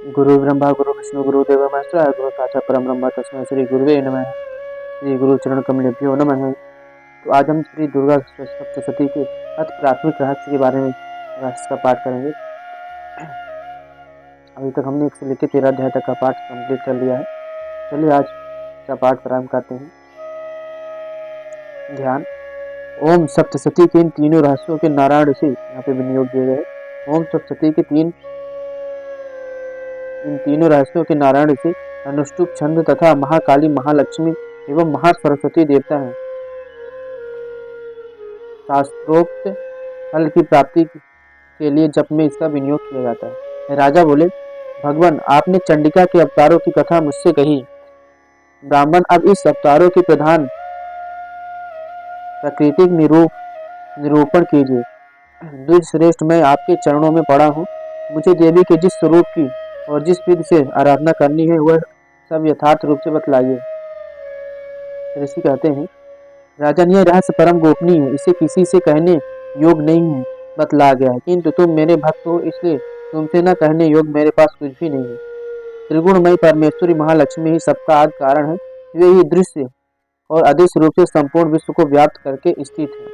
गुरु ब्रह्मा गुरु विष्णु गुरुदेव महेश्वराय गुरु साक्षात परम ब्रह्म तस्मै श्री गुरुवे नमः। श्री गुरु चरण कमलेभ्यो नमः। तो आज हम श्री दुर्गा सप्तशती के अति प्राथमिक रहस्य के बारे में रहस्य का पाठ करेंगे। अभी तक हमने 1 से लेकर 13 अध्याय तक का पाठ कंप्लीट कर लिया है। चलिए आज का पाठ प्रारंभ करते हैं। ध्यान। ओम सप्तशती के इन तीनों रहस्यों के नारायण ऋषि यहाँ पे विनियोग दिए गए। ओम सप्तशती के इन तीनों रहस्यों के नारायण ऋषि अनुष्टुप छंद तथा महाकाली महालक्ष्मी एवं महासरस्वती देवता हैं। शास्त्रोक्त फल की प्राप्ति के लिए जप में इसका विनियोग किया जाता है। राजा बोले, भगवान आपने चंडिका के अवतारों की कथा मुझसे कही। ब्राह्मण अब इस अवतारों के प्रधान प्राकृतिक निरूपण कीजिए। द्विज श्रेष्ठ, मैं आपके चरणों में पड़ा हूँ। मुझे देवी के जिस स्वरूप की और जिस विधि से आराधना करनी है वह सब यथार्थ रूप से बतलाइए। ऋषि कहते हैं, राजन यह रहस्य परम गोपनीय है, इसे किसी से कहने योग नहीं है। बतला गया है, किंतु तुम मेरे भक्त हो इसलिए तुमसे न कहने योग मेरे पास कुछ भी नहीं है। त्रिगुणमयी परमेश्वरी महालक्ष्मी ही सबका आदि कारण है। वे ही दृश्य और अदृश्य रूप से संपूर्ण विश्व को व्याप्त करके स्थित है।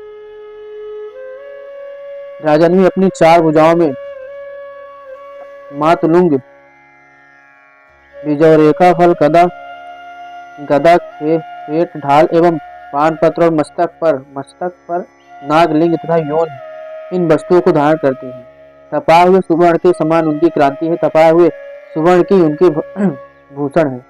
राजन भी अपनी 4 भुजाओं में मातुलुंग बीजौरेखा फल गदा खेट ढाल एवं पान पत्र और मस्तक पर नागलिंग तथा योन इन वस्तुओं को धारण करती हैं। तपाए हुए सुवर्ण के समान उनकी क्रांति है। तपाए हुए सुवर्ण की उनके भूषण है।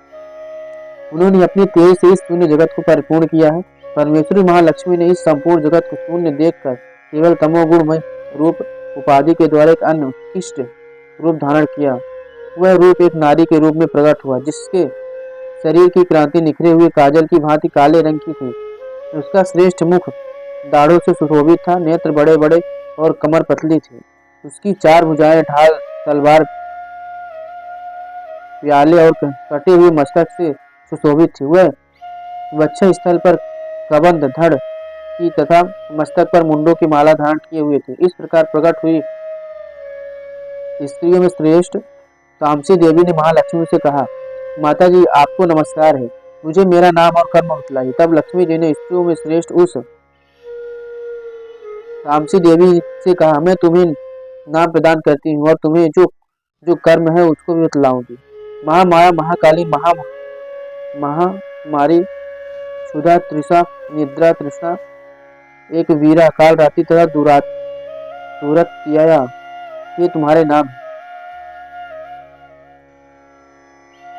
उन्होंने अपने तेज से इस शून्य जगत को परिपूर्ण किया है। परमेश्वरी महालक्ष्मी ने इस संपूर्ण जगत को शून्य देखकर केवल तमोगुणमय रूप उपाधि के द्वारा एक अन्य उत्कृष्ट रूप धारण किया। वह रूप एक नारी के रूप में प्रकट हुआ, जिसके शरीर की क्रांति निखरे हुए काजल की भांति काले रंग की थी। उसका श्रेष्ठ मुख दाढ़ों से सुशोभित था, नेत्र बड़े बड़े और कमर पतली थी। उसकी 4 भुजाएं ढाल तलवार प्याले और कटे हुए मस्तक से सुशोभित थी। वह वक्ष स्थल पर कबंध धड़ की तथा मस्तक पर मुंडों की माला धारण किए हुए थे। इस प्रकार प्रकट हुई स्त्रियों में श्रेष्ठ तामसी देवी ने महालक्ष्मी से कहा, माता जी आपको नमस्कार है, मुझे मेरा नाम और कर्म बतलाइए। तब लक्ष्मी जी ने स्त्रियों में श्रेष्ठ उस तामसी देवी से कहा, मैं तुम्हें नाम प्रदान करती हूँ और तुम्हें जो कर्म है उसको भी बतलाऊंगी। महामाया महाकाली महामारी क्षुधा तृषा निद्रा तृषा एक वीरा काल रात्रि तथा दूरत किया, ये तुम्हारे नाम है।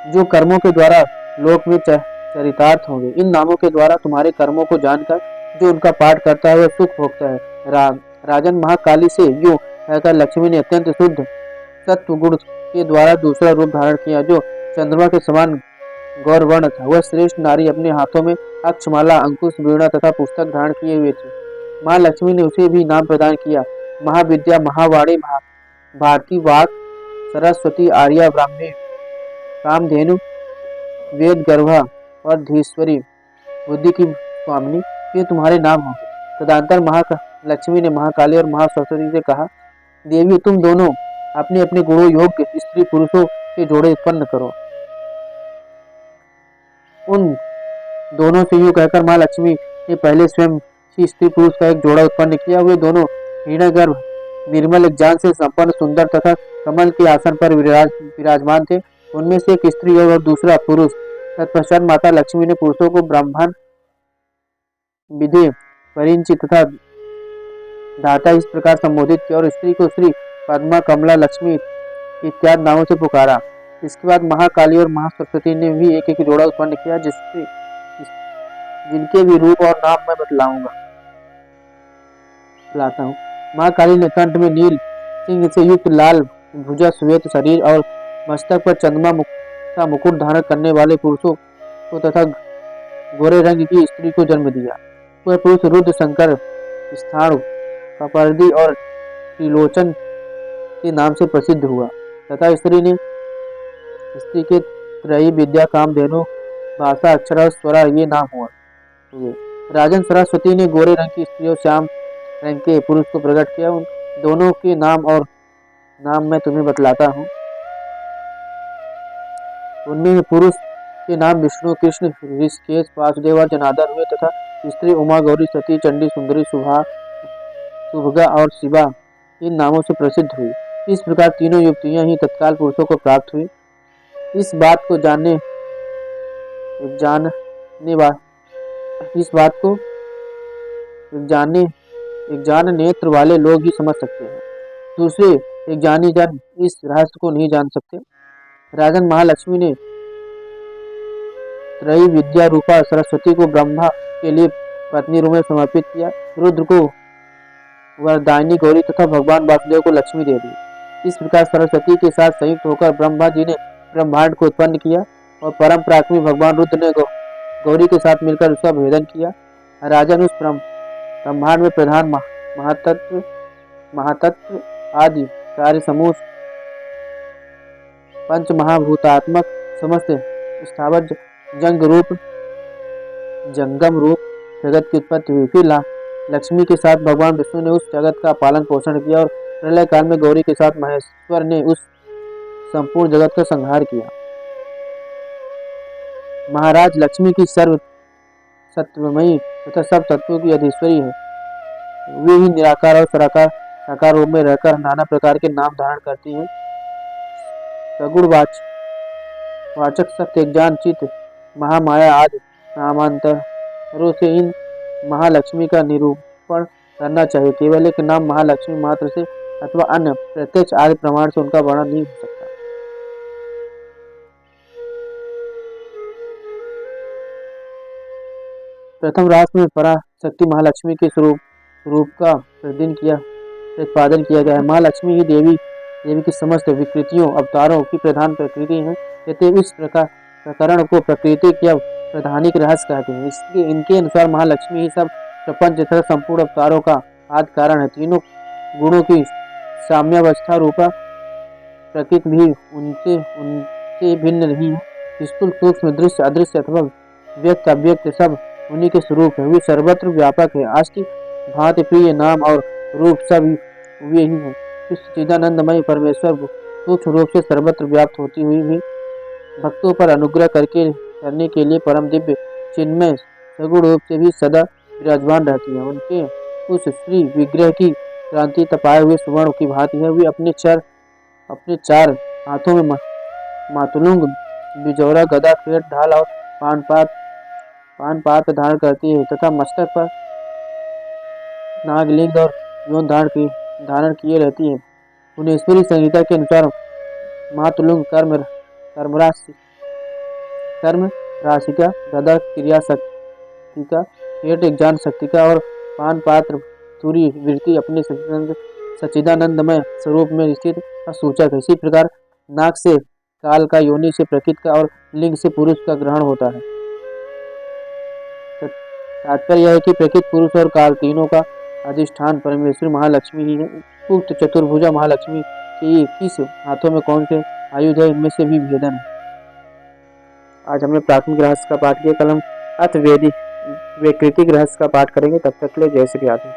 जो कर्मों के द्वारा लोक में चरितार्थ होंगे। इन नामों के द्वारा तुम्हारे कर्मों को जानकर जो उनका पाठ करता है वह सुख भोगता है। राजन महाकाली से यूं कहकर लक्ष्मी ने अत्यंत शुद्ध सत्व गुण के द्वारा दूसरा रूप धारण किया, जो चंद्रमा के समान गौरवर्ण था। वह श्रेष्ठ नारी अपने हाथों में अक्षमाला अंकुश वीणा तथा पुस्तक धारण किए हुए थी। माँ लक्ष्मी ने उसे भी नाम प्रदान किया, महाविद्या महावाणी भारती वाक सरस्वती आर्या ब्राह्मी कामधेनु वेद गर्भा और धीश्वरी बुद्धि की स्वामिनी, ये तुम्हारे नाम होंगे। तदंतर लक्ष्मी ने महाकाली और महासरस्वती से कहा, देवी तुम दोनों अपने अपने गुणों योग्य स्त्री पुरुषों के जोड़े उत्पन्न करो। उन दोनों से यूं कहकर माँ लक्ष्मी ने पहले स्वयं ही स्त्री पुरुष का एक जोड़ा उत्पन्न किया। वे दोनों हिरण्यगर्भ निर्मल एक जान से संपन्न सुंदर तथा कमल के आसन पर विराजमान थे। उनमें से एक स्त्री और दूसरा पुरुष। तत्पश्चात माता लक्ष्मी ने पुरुषों को ब्राह्मण विधे परिंची तथा दाता इस प्रकार संबोधित किया और स्त्री को श्री पद्मा कमला लक्ष्मी इत्यादि नामों से पुकारा। इसके बाद महाकाली और महासरस्वती ने भी एक एक जोड़ा उत्पन्न किया, जिनके भी रूप और नाम मैं बतलाता हूँ। महाकाली ने कंठ में नील सिंह से युक्त लाल भुजा श्वेत शरीर और मस्तक पर चंद्रमा का मुकुट धारण करने वाले पुरुषों को तथा गोरे रंग की स्त्री को जन्म दिया। वह पुरुष रुद्र शंकर स्थाणु कपर्दी और त्रिलोचन के नाम से प्रसिद्ध हुआ तथा स्त्री के त्रयी विद्या कामधेनु भाषा अक्षरा और स्वरा ये नाम हुआ। राजन सरस्वती ने गोरे रंग की स्त्री और श्याम रंग के पुरुष को प्रकट किया। उन दोनों के नाम मैं तुम्हें बतलाता हूँ। उनमें पुरुष के नाम विष्णु, कृष्ण, ऋषिकेश, वासुदेव और जनार्दन हुए तथा स्त्री उमा, गौरी, सती, चंडी, सुंदरी, सुभगा और शिवा इन नामों से प्रसिद्ध हुई। इस प्रकार तीनों युवतियां ही तत्काल पुरुषों को प्राप्त हुई। इस बात को जानने वा इस बात को जानने एक जान नेत्र वाले लोग ही समझ सकते हैं। दूसरे एक जानी जन इस रहस्य को नहीं जान सकते। राजन महालक्ष्मी ने त्रयी विद्या रूपा सरस्वती को ब्रह्मा के लिए पत्नी रूप में समर्पित किया, रुद्र को वरदायिनी गौरी तथा भगवान वासुदेव को लक्ष्मी दे दी। इस प्रकार सरस्वती के साथ संयुक्त होकर ब्रह्मा जी ने ब्रह्मांड को उत्पन्न किया और परम पराक्रमी भगवान रुद्र ने गौरी के साथ मिलकर उसका भेदन किया। राजन उस ब्रह्मांड में प्रधान महातत्व आदि कार्य समूह पंच महाभूतात्मक समस्त स्थावर जंगम रूप जगत की उत्पत्ति हुई। फिर लक्ष्मी के साथ भगवान विष्णु ने उस जगत का पालन पोषण किया और प्रलय काल में गौरी के साथ महेश्वर ने उस संपूर्ण जगत का संहार किया। महाराज लक्ष्मी की सर्व सत्वमयी तथा सब तत्वों की अधीश्वरी है। वे ही निराकार और साकार रूप में रहकर नाना प्रकार के नाम धारण करती हैं। सगुण वाचक सत्य ज्ञान चित्त महामाया आदि नामांतरों से इन महालक्ष्मी का निरूपण करना चाहिए। केवल एक नाम महालक्ष्मी मात्र से अथवा अन्य प्रत्यक्ष आदि प्रमाण से उनका वर्णन नहीं हो सकता। प्रथम रास में पराशक्ति महालक्ष्मी के स्वरूप का प्रतिपादन किया गया है। महालक्ष्मी ही देवी की समस्त विकृतियों अवतारों की प्रधान प्रकृति है। कहते इस प्रकरण को प्रकृति या प्रधानिक रहस्य कहते हैं। इनके अनुसार महालक्ष्मी ही सब प्रपंच तथा संपूर्ण अवतारों का आदि कारण है। तीनों गुणों की साम्यावस्था रूपा प्रकृति भी उनसे भिन्न नहीं है। स्थूल सूक्ष्म दृश्य अदृश्य अथवा व्यक्त अव्यक्त सब उन्हीं के स्वरूप है। वे सर्वत्र व्यापक है। आष्टि भांति प्रिय नाम और रूप सब वे ही है। इस चिदानंदमय परमेश्वर सूक्ष्म रूप से सर्वत्र व्याप्त होती हुई भी भक्तों पर अनुग्रह करने के लिए परम दिव्य चिन्मय सगुण रूप से भी सदा विराजमान रहती है। उनके उस श्री विग्रह की क्रांति तपाए हुए सुवर्ण की भांति है। वे अपने चार हाथों में मातुलुंग, बिजौरा, गदा, खेट, ढाल और पान धारण करती है तथा मस्तक पर नागलिंग और यौन धारण किए रहती है। भुवनेश्वरी संहिता के अनुसार मातुलुंग कर्म राशिका, गदा क्रिया शक्तिका, खेट ज्ञान शक्तिका और पान पात्र तुरी वृत्ति अपने सच्चिदानंदमय स्वरूप में स्थित सूचक है। इसी प्रकार नाक से काल का, योनि से प्रकृति का और लिंग से पुरुष का ग्रहण होता है। तात्पर्य यह है कि प्रकृति, पुरुष और काल तीनों का अधिष्ठान परमेश्वर महालक्ष्मी ही है। उक्त चतुर्भुजा महालक्ष्मी के किस हाथों में कौन से आयुध है, इनमें से भी भेदन है। आज हमने प्राथमिक रहस्य का पाठ किया। कल हम अर्थवैदिक वैकृतिक रहस्य का पाठ करेंगे। तब तक के लिए जय श्री राधे।